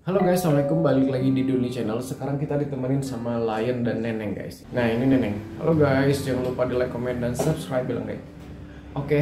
Halo guys, assalamualaikum, balik lagi di Duni Channel. Sekarang kita ditemenin sama Lion dan Neneng guys. Nah ini Neneng. Halo guys, jangan lupa di like, comment, dan subscribe bilang deh. Oke,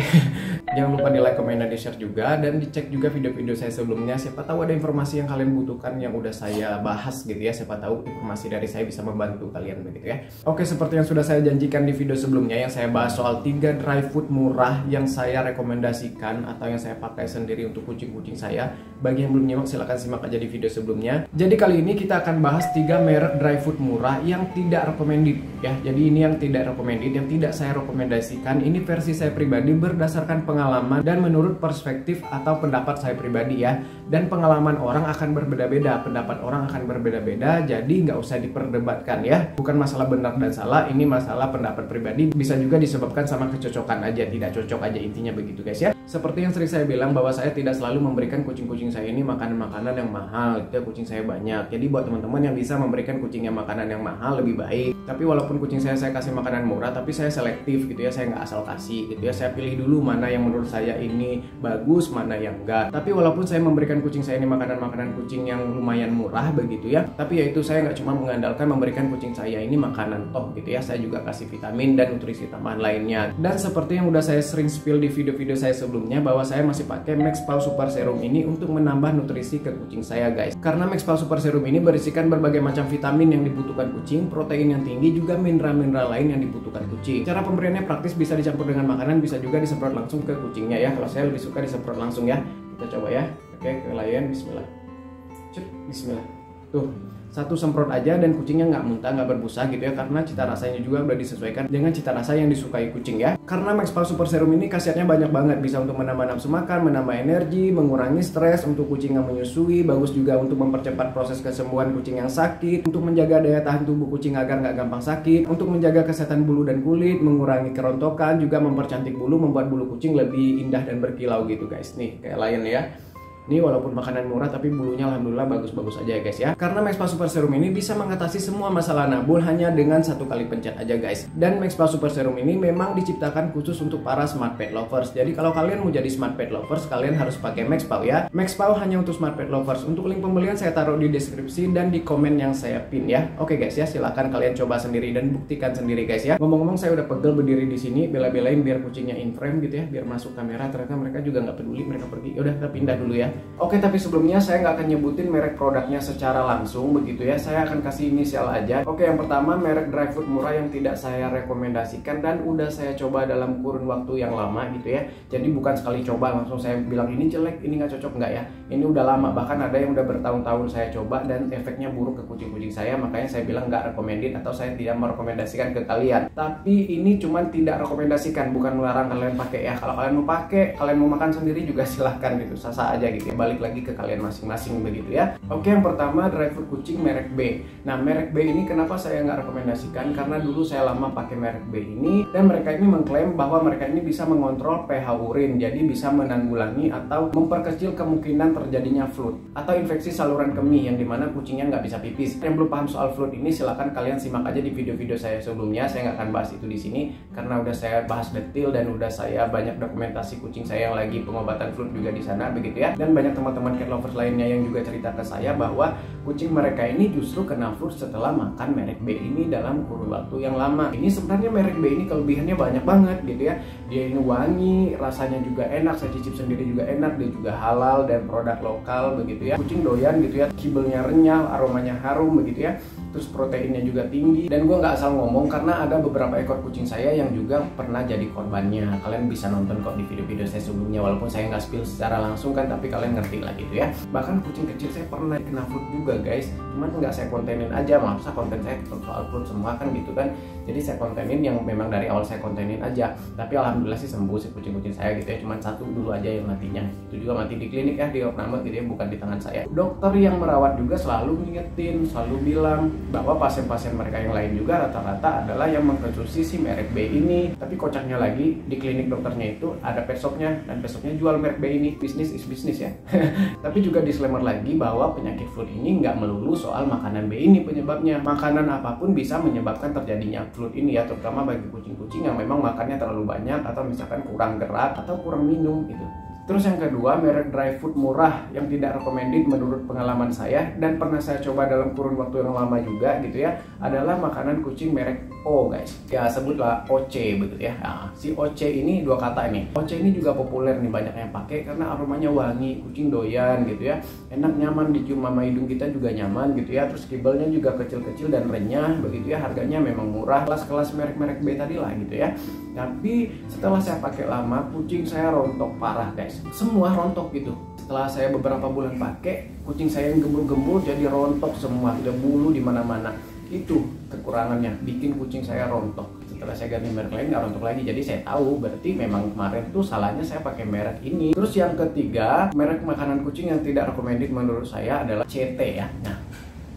jangan lupa di like, comment, dan di share juga. Dan dicek juga video-video saya sebelumnya. Siapa tahu ada informasi yang kalian butuhkan yang udah saya bahas gitu ya. Siapa tahu informasi dari saya bisa membantu kalian begitu ya. Oke, seperti yang sudah saya janjikan di video sebelumnya, yang saya bahas soal 3 dry food murah yang saya rekomendasikan atau yang saya pakai sendiri untuk kucing-kucing saya. Bagi yang belum nyimak silahkan simak aja di video sebelumnya. Jadi kali ini kita akan bahas 3 merek dry food murah yang tidak recommended ya. Jadi ini yang tidak recommended, yang tidak saya rekomendasikan. Ini versi saya pribadi berdasarkan pengalaman dan menurut perspektif atau pendapat saya pribadi ya. Dan pengalaman orang akan berbeda-beda, pendapat orang akan berbeda-beda, jadi nggak usah diperdebatkan ya. Bukan masalah benar dan salah, ini masalah pendapat pribadi. Bisa juga disebabkan sama kecocokan aja, tidak cocok aja, intinya begitu guys ya. Seperti yang sering saya bilang bahwa saya tidak selalu memberikan kucing-kucing saya ini makanan-makanan yang mahal gitu ya. Kucing saya banyak, jadi buat teman-teman yang bisa memberikan kucingnya makanan yang mahal lebih baik. Tapi walaupun kucing saya kasih makanan murah, tapi saya selektif gitu ya, saya nggak asal kasih gitu ya. Saya pilih dulu mana yang menurut saya ini bagus, mana yang enggak. Tapi walaupun saya memberikan kucing saya ini makanan-makanan kucing yang lumayan murah begitu ya, tapi yaitu saya nggak cuma mengandalkan memberikan kucing saya ini makanan top gitu ya, saya juga kasih vitamin dan nutrisi tambahan lainnya. Dan seperti yang udah saya sering spill di video-video saya sebelumnya, bahwa saya masih pakai Maxpal Super Serum ini untuk menambah nutrisi ke kucing saya guys. Karena Maxpal Super Serum ini berisikan berbagai macam vitamin yang dibutuhkan kucing, protein yang tinggi, juga mineral-mineral lain yang dibutuhkan kucing. Cara pemberiannya praktis, bisa dicampur dengan makanan, bisa juga disemprot langsung ke kucingnya ya. Kalau saya lebih suka disemprot langsung ya. Kita coba ya. Oke, ke Lion, bismillah. Bismillah. Tuh, satu semprot aja dan kucingnya nggak muntah, nggak berbusa gitu ya, karena cita rasanya juga udah disesuaikan dengan cita rasa yang disukai kucing ya. Karena Maxpal Super Serum ini khasiatnya banyak banget, bisa untuk menambah nafsu makan, menambah energi, mengurangi stres, untuk kucing yang menyusui, bagus juga untuk mempercepat proses kesembuhan kucing yang sakit, untuk menjaga daya tahan tubuh kucing agar nggak gampang sakit, untuk menjaga kesehatan bulu dan kulit, mengurangi kerontokan, juga mempercantik bulu, membuat bulu kucing lebih indah dan berkilau gitu guys. Nih kayak Lion ya. Ini walaupun makanan murah tapi bulunya alhamdulillah bagus-bagus aja ya guys ya. Karena Maxpal Super Serum ini bisa mengatasi semua masalah nabul hanya dengan satu kali pencet aja guys. Dan Maxpal Super Serum ini memang diciptakan khusus untuk para smart pet lovers. Jadi kalau kalian mau jadi smart pet lovers, kalian harus pakai Maxpal ya. Maxpal hanya untuk smart pet lovers. Untuk link pembelian saya taruh di deskripsi dan di komen yang saya pin ya. Oke guys ya, silahkan kalian coba sendiri dan buktikan sendiri guys ya. Ngomong-ngomong, saya udah pegel berdiri di sini bela-belain biar kucingnya in frame gitu ya, biar masuk kamera. Ternyata mereka juga nggak peduli, mereka pergi. Yaudah, kita pindah dulu ya. Oke, tapi sebelumnya saya nggak akan nyebutin merek produknya secara langsung begitu ya. Saya akan kasih inisial aja. Oke, yang pertama merek dry food murah yang tidak saya rekomendasikan dan udah saya coba dalam kurun waktu yang lama gitu ya. Jadi bukan sekali coba langsung saya bilang ini jelek, ini nggak cocok, nggak ya. Ini udah lama, bahkan ada yang udah bertahun-tahun saya coba dan efeknya buruk ke kucing-kucing saya. Makanya saya bilang nggak recommended atau saya tidak merekomendasikan ke kalian. Tapi ini cuman tidak rekomendasikan, bukan melarang kalian pakai ya. Kalau kalian mau pakai, kalian mau makan sendiri juga silahkan gitu, sasa aja gitu ya. Balik lagi ke kalian masing-masing begitu ya. Oke, yang pertama dry food kucing merek B. Nah, merek B ini kenapa saya nggak rekomendasikan? Karena dulu saya lama pakai merek B ini dan mereka ini mengklaim bahwa mereka ini bisa mengontrol pH urin, jadi bisa menanggulangi atau memperkecil kemungkinan terjadinya flu atau infeksi saluran kemih yang dimana kucingnya nggak bisa pipis. Yang belum paham soal flu ini silahkan kalian simak aja di video-video saya sebelumnya. Saya nggak akan bahas itu di sini karena udah saya bahas detail dan udah saya banyak dokumentasi kucing saya yang lagi pengobatan flu juga di sana begitu ya. Dan banyak teman-teman cat lovers lainnya yang juga cerita ke saya bahwa kucing mereka ini justru kena flu setelah makan merek B ini dalam kurun waktu yang lama. Ini sebenarnya merek B ini kelebihannya banyak banget gitu ya. Dia ini wangi, rasanya juga enak, saya cicip sendiri juga enak, dia juga halal dan produk lokal begitu ya. Kucing doyan gitu ya, kibelnya renyah, aromanya harum begitu ya. Terus proteinnya juga tinggi. Dan gue nggak asal ngomong karena ada beberapa ekor kucing saya yang juga pernah jadi korbannya. Kalian bisa nonton kok di video-video saya sebelumnya, walaupun saya nggak spill secara langsung kan, tapi kalian ngerti lah gitu ya. Bahkan kucing kecil saya pernah kena flu juga guys, cuman nggak saya kontenin aja. Maaf, konten saya soal flu semua kan gitu kan. Jadi saya kontenin yang memang dari awal saya kontenin aja. Tapi alhamdulillah sih sembuh sih kucing-kucing saya gitu ya. Cuman satu dulu aja yang matinya. Itu juga mati di klinik ya, di opname gitu ya, bukan di tangan saya. Dokter yang merawat juga selalu ngingetin, selalu bilang bahwa pasien-pasien mereka yang lain juga rata-rata adalah yang mengkonsumsi si merek B ini. Tapi kocaknya lagi, di klinik dokternya itu ada pet shopnya, dan pet shopnya jual merek B ini. Bisnis is bisnis ya. Tapi juga disclaimer lagi bahwa penyakit flu ini nggak melulu soal makanan B ini penyebabnya. Makanan apapun bisa menyebabkan terjadinya flu ini ya, terutama bagi kucing-kucing yang memang makannya terlalu banyak atau misalkan kurang gerak atau kurang minum gitu. Terus yang kedua, merek dry food murah yang tidak recommended menurut pengalaman saya dan pernah saya coba dalam kurun waktu yang lama juga gitu ya, adalah makanan kucing merek O guys. Ya sebutlah OC begitu ya. Nah, si OC ini dua kata ini. OC ini juga populer nih, banyak yang pakai karena aromanya wangi, kucing doyan gitu ya. Enak, nyaman dicium sama hidung kita juga nyaman gitu ya. Terus kibelnya juga kecil-kecil dan renyah begitu ya. Harganya memang murah, kelas-kelas merek-merek B tadi lah gitu ya. Tapi setelah saya pakai lama, kucing saya rontok parah guys. Semua rontok gitu. Setelah saya beberapa bulan pakai, kucing saya yang gembul-gembul jadi rontok semua, ada bulu di mana-mana. Itu kekurangannya, bikin kucing saya rontok. Setelah saya ganti merek lain nggak rontok lagi, jadi saya tahu berarti memang kemarin tuh salahnya saya pakai merek ini. Terus yang ketiga, merek makanan kucing yang tidak recommended menurut saya adalah CT ya. Nah,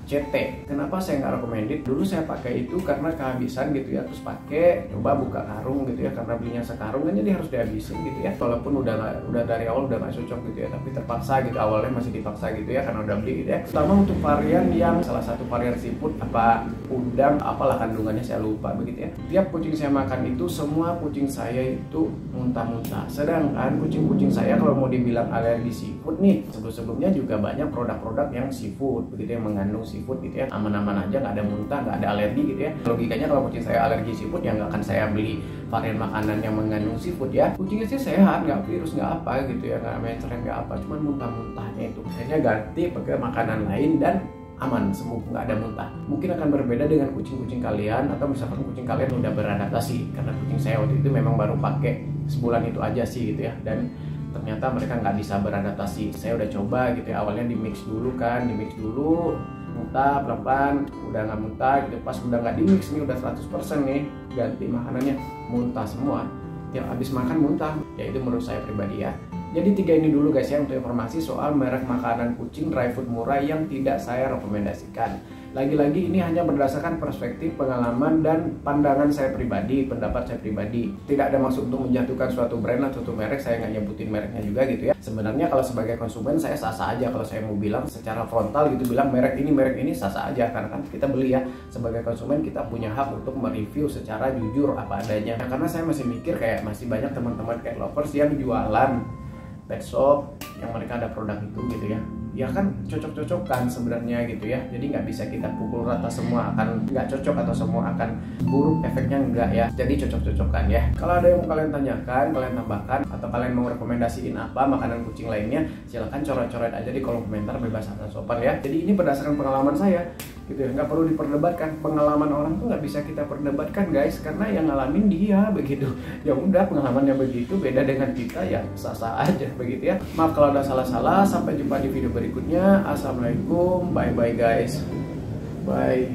CT. Kenapa saya nggak recommended? Dulu saya pakai itu karena kehabisan gitu ya, terus pakai, coba buka karung gitu ya, karena belinya sekarung kan jadi harus dihabisin gitu ya. Walaupun udah dari awal udah nggak cocok gitu ya, tapi terpaksa gitu, awalnya masih dipaksa gitu ya karena udah beli gitu ya. Terutama untuk varian yang salah satu varian seafood apa udang, apalah kandungannya saya lupa begitu ya. Tiap kucing saya makan itu, semua kucing saya itu muntah-muntah. Sedangkan kucing-kucing saya kalau mau dibilang alergi seafood nih, sebelum-sebelumnya juga banyak produk-produk yang seafood begitu yang mengandung seafood gitu ya, aman-aman aja, nggak ada muntah, nggak ada alergi gitu ya. Logikanya kalau kucing saya alergi seafood ya nggak akan saya beli varian makanan yang mengandung seafood ya. Kucingnya sih sehat, nggak virus, nggak apa gitu ya, nggak mencret, nggak apa, cuman muntah-muntahnya itu. Akhirnya ganti pakai makanan lain dan aman, sembuh, nggak ada muntah. Mungkin akan berbeda dengan kucing-kucing kalian, atau misalkan kucing kalian udah beradaptasi, karena kucing saya waktu itu memang baru pakai sebulan itu aja sih gitu ya, dan ternyata mereka nggak bisa beradaptasi. Saya udah coba gitu ya, awalnya di mix dulu, muntah pelan-pelan, udah nggak muntah gitu. Pas udah nggak di mix nih, udah 100% nih ganti makanannya, muntah semua. Tiap habis makan muntah. Ya itu menurut saya pribadi ya. Jadi 3 ini dulu guys ya untuk informasi soal merek makanan kucing dry food murah yang tidak saya rekomendasikan. Lagi-lagi ini hanya berdasarkan perspektif, pengalaman, dan pandangan saya pribadi, pendapat saya pribadi. Tidak ada maksud untuk menjatuhkan suatu brand atau suatu merek, saya nggak nyebutin mereknya juga gitu ya. Sebenarnya kalau sebagai konsumen saya sah-sah aja kalau saya mau bilang secara frontal gitu, bilang merek ini sah-sah aja, karena kan kita beli ya. Sebagai konsumen kita punya hak untuk mereview secara jujur apa adanya. Nah, karena saya masih mikir kayak masih banyak teman-teman cat lovers yang jualan pet shop yang mereka ada produk itu gitu ya. Ya kan cocok-cocokan sebenarnya gitu ya. Jadi nggak bisa kita pukul rata semua akan nggak cocok atau semua akan buruk, efeknya enggak ya. Jadi cocok-cocokan ya. Kalau ada yang mau kalian tanyakan, kalian tambahkan, atau kalian mau rekomendasiin apa makanan kucing lainnya, silahkan coret-coret aja di kolom komentar, bebas asal sopan ya. Jadi ini berdasarkan pengalaman saya gitu ya, nggak perlu diperdebatkan. Pengalaman orang tuh nggak bisa kita perdebatkan guys, karena yang ngalamin dia begitu. Ya udah, pengalamannya begitu, beda dengan kita ya sah-sah aja begitu ya. Maaf kalau ada salah-salah. Sampai jumpa di video berikutnya. Assalamualaikum, bye bye guys, bye.